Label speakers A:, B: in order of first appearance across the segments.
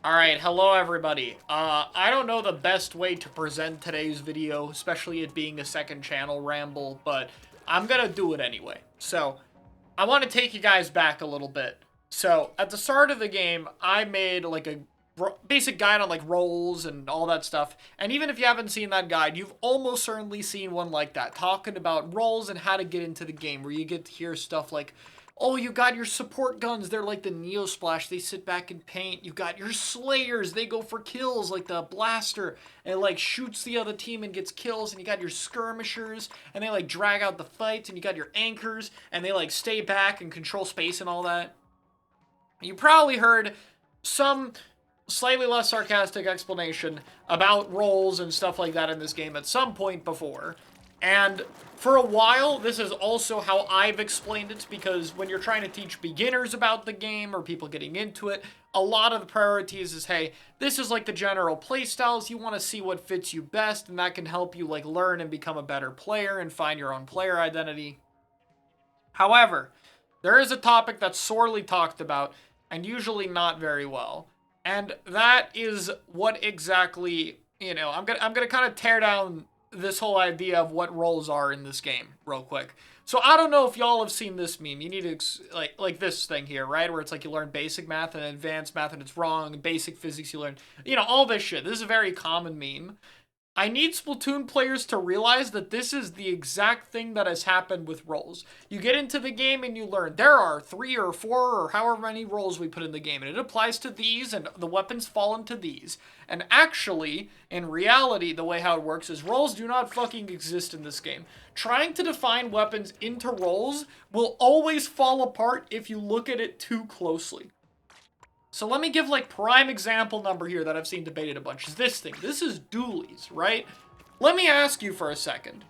A: Alright, hello everybody. I don't know the best way to present today's video, especially it being a second channel ramble, but I'm gonna do it anyway. So, I want to take you guys back a little bit. So, at the start of the game, I made like a basic guide on like roles and all that stuff, and even if you haven't seen that guide, you've almost certainly seen one like that, talking about roles and how to get into the game, where you get to hear stuff like, oh, you got your support guns, they're like the Neo Splash, they sit back and paint. You got your Slayers, they go for kills, like the Blaster, and it like shoots the other team and gets kills. And you got your Skirmishers, and they like drag out the fights. And you got your Anchors, and they like stay back and control space and all that. You probably heard some slightly less sarcastic explanation about roles and stuff like that in this game at some point before. And for a while, this is also how I've explained it, because when you're trying to teach beginners about the game or people getting into it, a lot of the priorities is, hey, this is like the general playstyles. You want to see what fits you best, and that can help you like learn and become a better player and find your own player identity. However, there is a topic that's sorely talked about and usually not very well. And that is what exactly, I'm gonna kind of tear down this whole idea of what roles are in this game real quick. So I don't know if y'all have seen this meme. You need to, like this thing here, right? Where it's like you learn basic math and advanced math and it's wrong. Basic physics you learn, all this shit. This is a very common meme. I need Splatoon players to realize that this is the exact thing that has happened with roles. You get into the game and you learn there are 3 or 4 or however many roles we put in the game, and it applies to these, and the weapons fall into these. And actually, in reality, the way how it works is roles do not fucking exist in this game. Trying to define weapons into roles will always fall apart if you look at it too closely. So let me give like prime example number here that I've seen debated a bunch. Is this thing. This is dualies, right? Let me ask you for a second.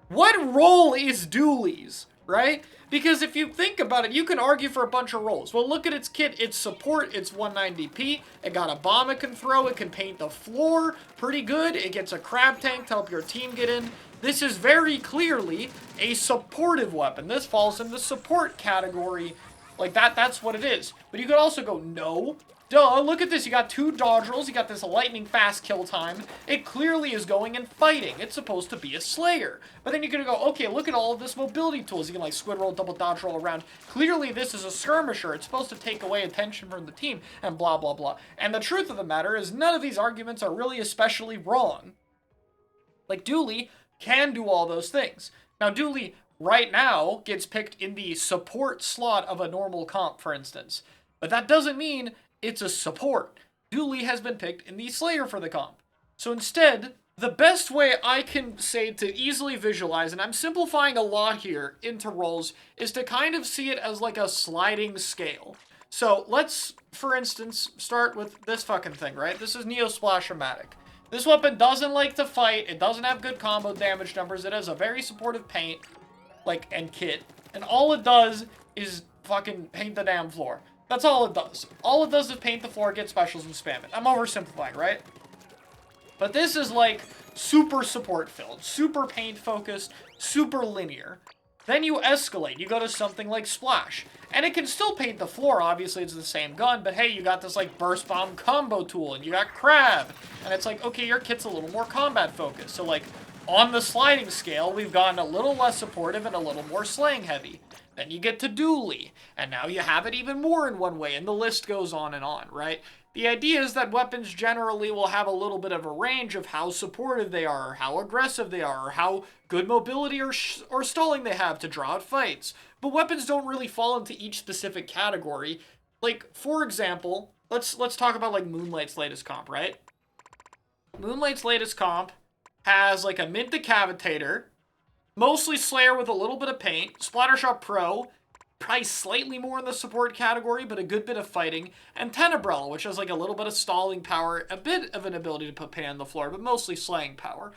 A: What role is dualies, right? Because if you think about it, you can argue for a bunch of roles. Well, look at its kit. It's support. It's 190p. It got a bomb it can throw. It can paint the floor pretty good. It gets a crab tank to help your team get in. This is very clearly a supportive weapon. This falls in the support category. Like, that's what it is. But you could also go, no. Duh, look at this. You got 2 dodge rolls. You got this lightning fast kill time. It clearly is going and fighting. It's supposed to be a Slayer. But then you could go, okay, look at all of this mobility tools. You can, like, squid roll, double dodge roll around. Clearly, this is a Skirmisher. It's supposed to take away attention from the team, and blah, blah, blah. And the truth of the matter is none of these arguments are really especially wrong. Like, Dooley can do all those things. Now, Dooley right now gets picked in the support slot of a normal comp, for instance. But that doesn't mean it's a support. Dooley has been picked in the Slayer for the comp. So instead, the best way I can say to easily visualize, and I'm simplifying a lot here into roles, is to kind of see it as like a sliding scale. So let's, for instance, start with this fucking thing, right? This is Neo Splash-O-Matic. This weapon doesn't like to fight. It doesn't have good combo damage numbers. It has a very supportive paint, and kit. And all it does is fucking paint the damn floor. That's all it does. All it does is paint the floor, get specials, and spam it. I'm oversimplifying, right? But this is like super support filled, super paint focused, super linear. Then you escalate. You go to something like Splash. And it can still paint the floor. Obviously, it's the same gun. But hey, you got this like Burst Bomb combo tool. And you got Crab. And it's like, okay, your kit's a little more combat focused. So like, on the sliding scale, we've gotten a little less supportive and a little more slaying heavy. Then you get to Dooley. And now you have it even more in one way. And the list goes on, right? The idea is that weapons generally will have a little bit of a range of how supportive they are, or how aggressive they are, or how good mobility or stalling they have to draw out fights. But weapons don't really fall into each specific category. Like, for example, let's talk about like Moonlight's latest comp, right? Moonlight's latest comp has like a mint decavitator, mostly Slayer with a little bit of paint, Splattershot Pro, probably slightly more in the support category, but a good bit of fighting, and Tenebrella, which has like a little bit of stalling power, a bit of an ability to put paint on the floor, but mostly slaying power.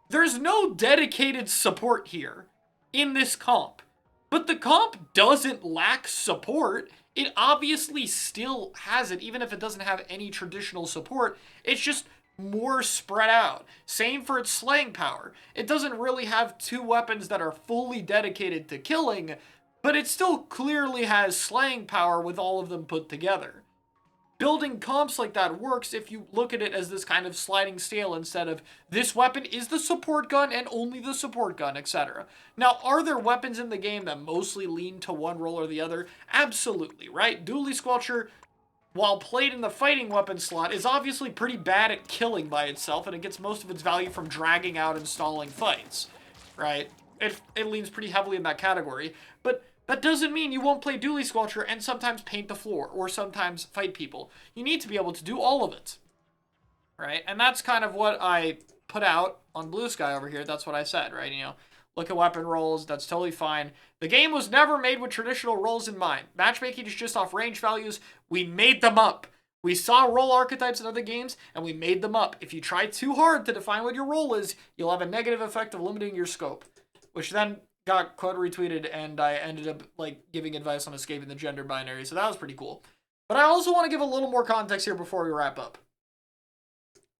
A: There's no dedicated support here in this comp, but the comp doesn't lack support. It obviously still has it, even if it doesn't have any traditional support. It's just more spread out. Same for its slaying power. It doesn't really have 2 weapons that are fully dedicated to killing, but it still clearly has slaying power with all of them put together. building comps like that works if you look at it as this kind of sliding scale instead of this weapon is the support gun and only the support gun, etc. Now, are there weapons in the game that mostly lean to one role or the other? Absolutely, right? Dually Squelcher, while played in the fighting weapon slot, is obviously pretty bad at killing by itself, and it gets most of its value from dragging out and stalling fights, right? It leans pretty heavily in that category, but that doesn't mean you won't play Dually Squelcher and sometimes paint the floor, or sometimes fight people. You need to be able to do all of it, right? And that's kind of what I put out on Blue Sky over here. That's what I said, right? You know, look at weapon rolls, that's totally fine. The game was never made with traditional rolls in mind. Matchmaking is just off range values. We made them up. We saw role archetypes in other games, and we made them up. If you try too hard to define what your role is, you'll have a negative effect of limiting your scope, which then got quote retweeted, and I ended up like giving advice on escaping the gender binary, so that was pretty cool. But I also want to give a little more context here before we wrap up.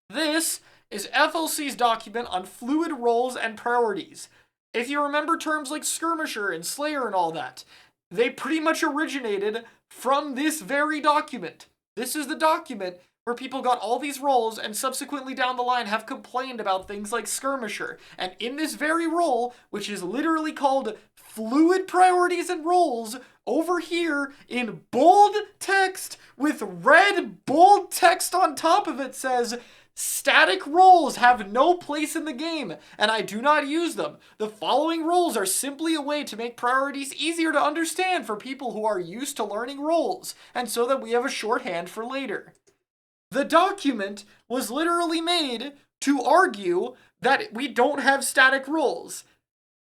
A: This is FLC's document on fluid roles and priorities. If you remember terms like skirmisher and slayer and all that, they pretty much originated from this very document. This is the document where people got all these roles and subsequently down the line have complained about things like skirmisher. And in this very role, which is literally called fluid priorities and roles, over here in bold text with red bold text on top of it says, static roles have no place in the game, and I do not use them. The following roles are simply a way to make priorities easier to understand for people who are used to learning roles, and so that we have a shorthand for later. The document was literally made to argue that we don't have static roles.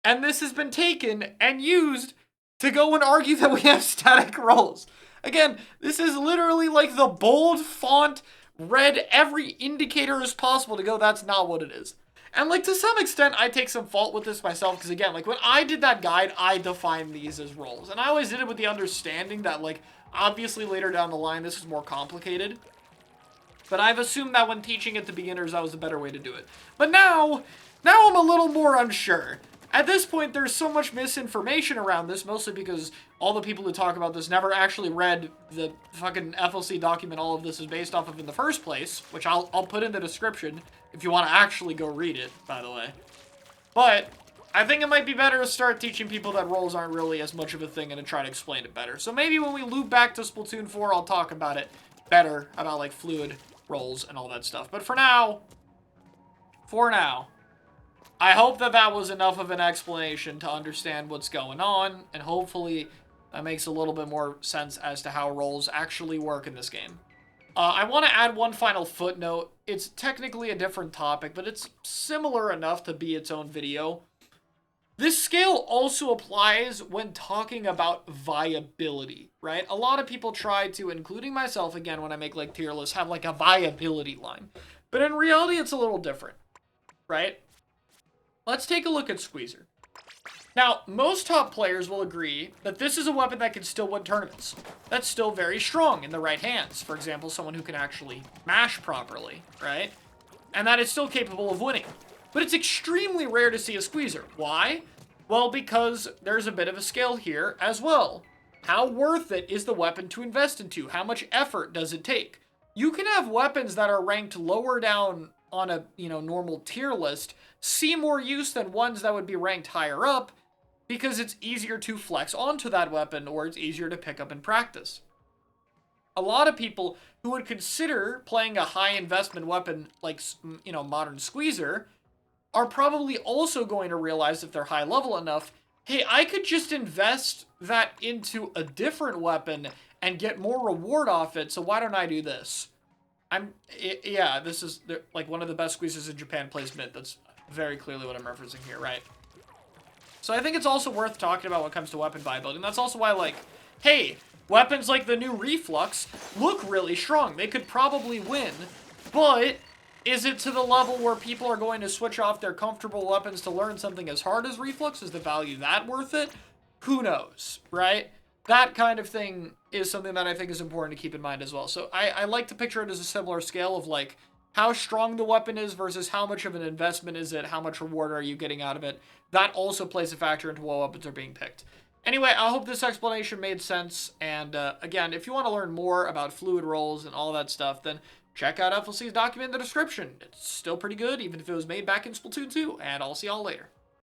A: And this has been taken and used to go and argue that we have static roles. Again, this is literally like the bold font, red every indicator as possible to go, that's not what it is. And like to some extent, I take some fault with this myself, because again, like when I did that guide, I defined these as roles. And I always did it with the understanding that like, obviously later down the line, this is more complicated. But I've assumed that when teaching it to beginners, that was a better way to do it. But now I'm a little more unsure. At this point, there's so much misinformation around this, mostly because all the people who talk about this never actually read the fucking FLC document all of this is based off of in the first place, which I'll put in the description if you want to actually go read it, by the way. But I think it might be better to start teaching people that roles aren't really as much of a thing and to try to explain it better. So maybe when we loop back to Splatoon 4, I'll talk about it better, about like fluid roles and all that stuff. But for now, I hope that that was enough of an explanation to understand what's going on, and hopefully that makes a little bit more sense as to how roles actually work in this game. I want to add one final footnote. It's technically a different topic, but it's similar enough to be its own video. This scale also applies when talking about viability, right? A lot of people try to, including myself, again, when I make like tier lists, have like a viability line. But in reality, it's a little different, right? Let's take a look at Squeezer. Now, most top players will agree that this is a weapon that can still win tournaments. That's still very strong in the right hands. For example, someone who can actually mash properly, right? And that it's still capable of winning. But it's extremely rare to see a Squeezer. Why? Well, because there's a bit of a scale here as well. How worth it is the weapon to invest into? How much effort does it take? You can have weapons that are ranked lower down on a, normal tier list see more use than ones that would be ranked higher up because it's easier to flex onto that weapon or it's easier to pick up in practice. A lot of people who would consider playing a high investment weapon like, modern Squeezer are probably also going to realize if they're high level enough, hey, I could just invest that into a different weapon and get more reward off it, so why don't I do this? This is like one of the best Squeezers in Japan plays mid. That's very clearly what I'm referencing here, right? So I think it's also worth talking about when it comes to weapon viability, and that's also why, like, hey, weapons like the new Reflux look really strong. They could probably win, but is it to the level where people are going to switch off their comfortable weapons to learn something as hard as Reflux? Is the value that worth it? Who knows, right? That kind of thing is something that I think is important to keep in mind as well. So I like to picture it as a similar scale of like how strong the weapon is versus how much of an investment is it, how much reward are you getting out of it. That also plays a factor into what weapons are being picked. Anyway, I hope this explanation made sense, and again, if you want to learn more about fluid rolls and all that stuff, then check out FLC's document in the description. It's still pretty good, even if it was made back in Splatoon 2, and I'll see y'all later.